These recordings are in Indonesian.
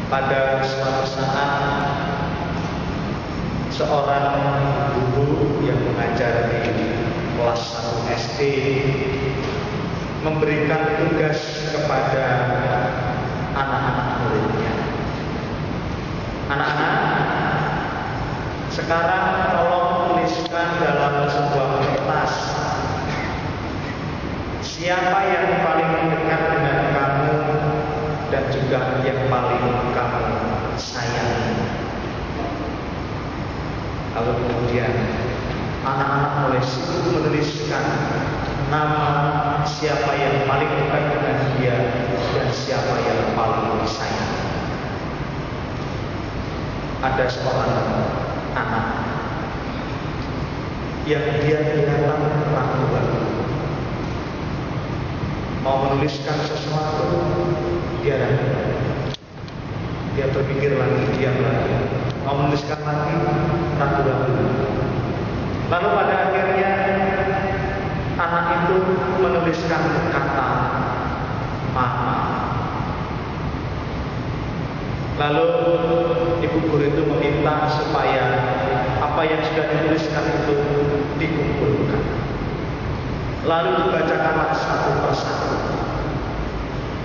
Pada suatu saat seorang guru yang mengajar di kelas 1 SD memberikan tugas kepada anak-anak muridnya. Anak-anak, sekarang tolong tuliskan dalam sebuah kertas siapa yang paling dekat dengan kamu dan juga yang paling kamu sayangi. Lalu kemudian anak-anak mulai sibuk menuliskan nama siapa yang paling dekat dengan dia dan siapa yang paling disayang. Ada seorang anak yang dia kelihatan ragu-ragu mau menuliskan sesuatu, dia ragu. Dia berpikir lagi, diam lagi. Mau menuliskan lagi, ragu-ragu. Lalu pada akhirnya anak itu menuliskan kata mama. Lalu ibu guru itu meminta supaya apa yang sudah dituliskan itu dikumpulkan. Lalu dibacakanlah satu persatu.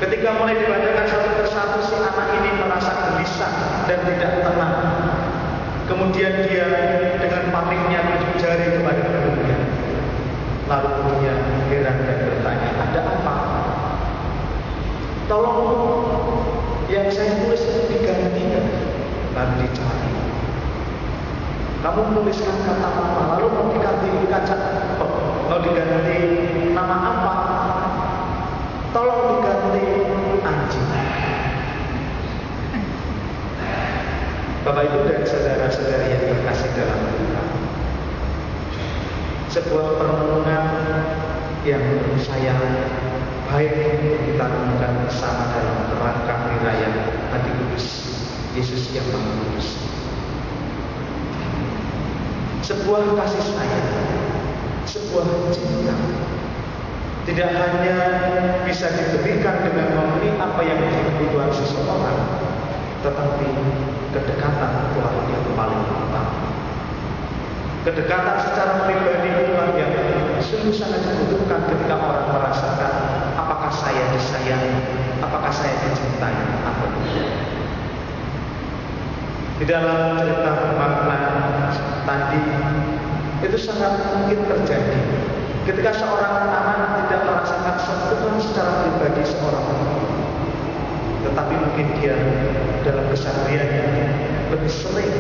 Ketika mulai dibacakan satu persatu, si anak ini merasa gelisah dan tidak tenang. Kemudian dia dengan paniknya tunjuk jari kepada gurunya. Lalu gurunya heran dan bertanya, ada apa? Tolong yang saya tulis digantikan. Lalu dicari. Kamu menuliskan kata apa? Lalu mau diganti nama apa? Tolong diganti anjing. Bapak Ibu dan saudara-saudari yang terkasih dalam Tuhan, sebuah perenungan yang menurut saya baik untuk kita renungkan bersama dalam kerangka hari Hati Kudus Yesus yang Maha Kudus. Sebuah kasih sayang, sebuah cinta tidak hanya bisa diberikan dengan memenuhi apa yang menjadi kebutuhan seseorang, tetapi kedekatan itulah yang paling utama. Kedekatan secara pribadi itulah yang sungguh sangat dibutuhkan ketika orang merasakan apakah saya disayangi, apakah saya dicintai atau tidak. Di dalam cerita makna tadi itu sangat mungkin terjadi ketika seorang anak tidak merasakan sentuhan secara pribadi seorang ibu, tetapi mungkin dia dalam kesehariannya lebih sering,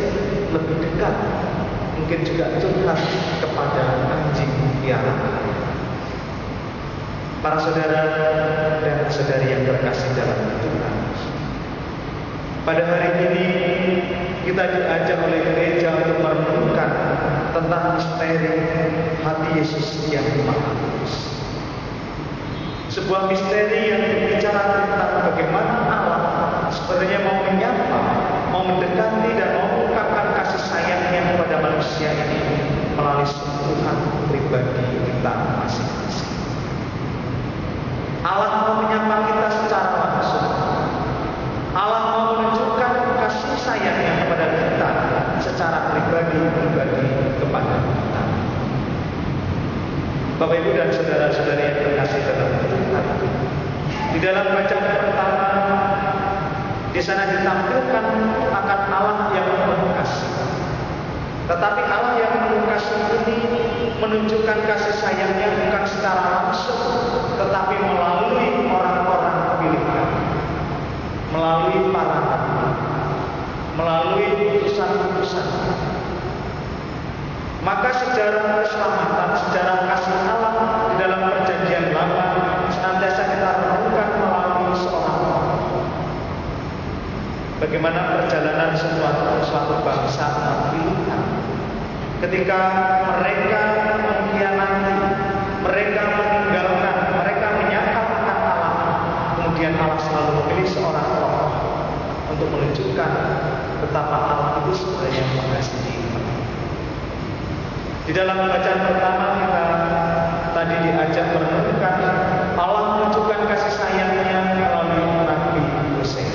lebih dekat, mungkin juga curhat kepada anjing piaraan. Para saudara dan saudari yang terkasih dalam Tuhan, pada hari ini kita diajak oleh gereja untuk merenungkan tentang misteri hati Yesus yang Maha Kudus. Sebuah misteri yang berbicara tentang bagaimana Allah sebenarnya mau menyapa, mau mendekati dan mau mengungkapkan kasih sayangnya kepada manusia ini melalui sentuhan pribadi kita masing-masing. Allah mau menyapa kita secara langsung. Allah mau menunjukkan kasih sayangnya kepada kita secara pribadi kepada kita. Bapak Ibu dan saudara-saudari yang terkasih dalam Tuhan, di dalam bacaan pertama di sana ditampilkan akan Allah yang penuh kasih. Tetapi Allah yang penuh kasih ini menunjukkan kasih sayangnya bukan secara langsung, tetapi melalui orang-orang pilihan, melalui para nabi, melalui utusan-utusan. Maka sejarah keselamatan, sejarah kasih Allah di dalam perjanjian lama senantiasa kita renungkan melalui seorang orang. Bagaimana perjalanan suatu bangsa pilihan ketika mereka mengkhianati, mereka meninggalkan, mereka menyangkalkan Allah, kemudian Allah selalu memilih seorang tokoh untuk menunjukkan betapa Allah itu sebenarnya mengasihi mereka. Di dalam bacaan pertama kita tadi diajak merenungkan Allah menunjukkan kasih sayangnya melalui Nabi Hosea.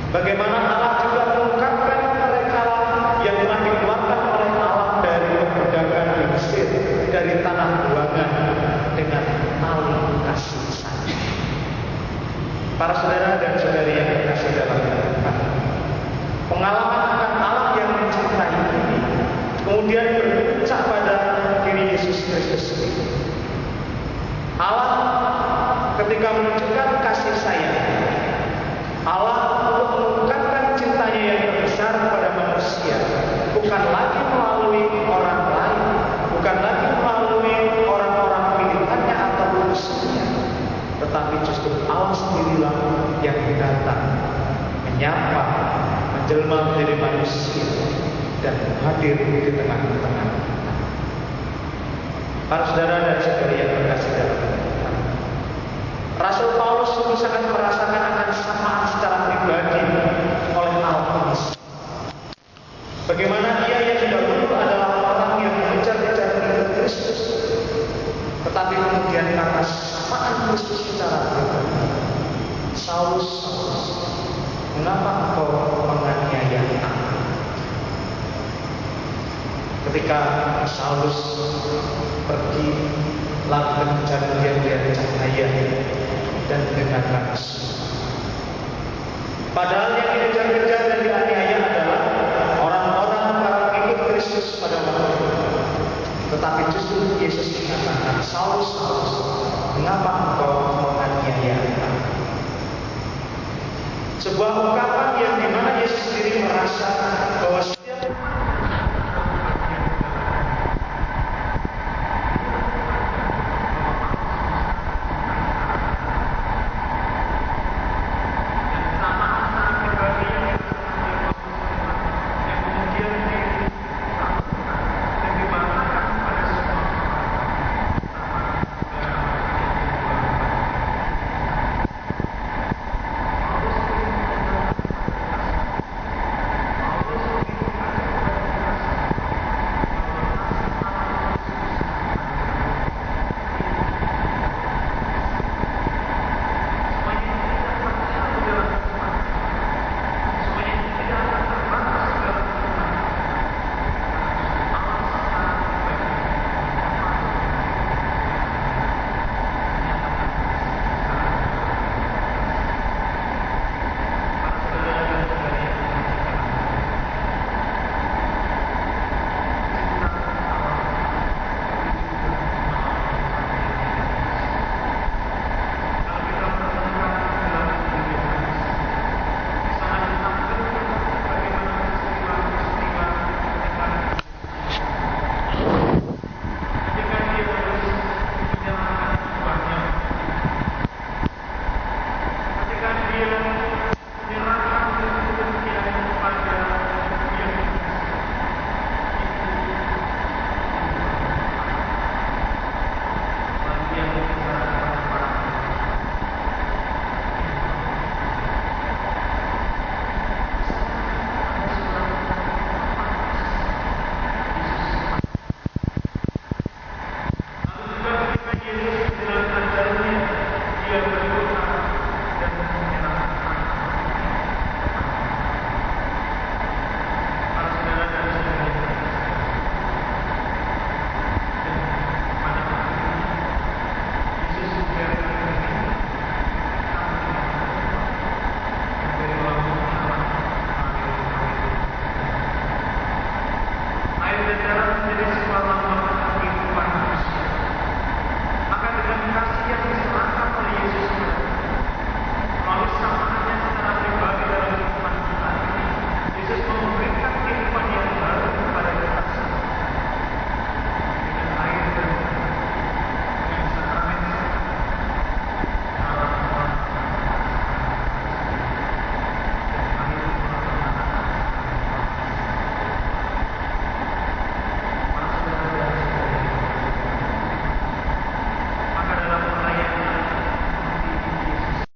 Bagaimana Allah juga mengungkapkan mereka yang telah dikeluarkan oleh Allah dari perdagangan di Mesir, dari tanah buangan dengan tali kasih sayang. Para saudara dan saudari yang dikasihi dalam Tuhan, pengalaman akan Allah yang mencintai ini kemudian berpuncak pada diri Yesus Kristus sendiri. Allah ketika menunjukkan kasih sayang, Allah untuk mengungkapkan cintanya yang besar kepada manusia, bukan lagi melalui orang lain, bukan lagi melalui orang-orang pilihannya atau musuhnya, tetapi justru Allah sendirilah yang datang, menyapa, menjelma menjadi manusia, dan hadir di tengah-tengah. Para saudara dan saudari yang terkasih dalam Tuhan, Rasul Paulus sungguh sangat merasakan akan samaan secara pribadi oleh Allah. Bagaimana ia yang dahulu adalah orang yang mengejar-ngejar Kristus, tetapi kemudian karena samaan Kristus secara pribadi, Saulus, mengapa engkau menganiaya aku? Ketika Saulus pergi lalu mencari dia cahaya dan mendengarkan Yesus. Padahal yang dikejar-kejar dan dianiaya adalah orang-orang para pengikut Kristus pada waktu itu. Tetapi justru Yesus mengatakan, Saulus, Saulus, mengapa engkau menganiaya aku? Sebuah ungkapan yang dimana Yesus sendiri merasa bahwa setiap dia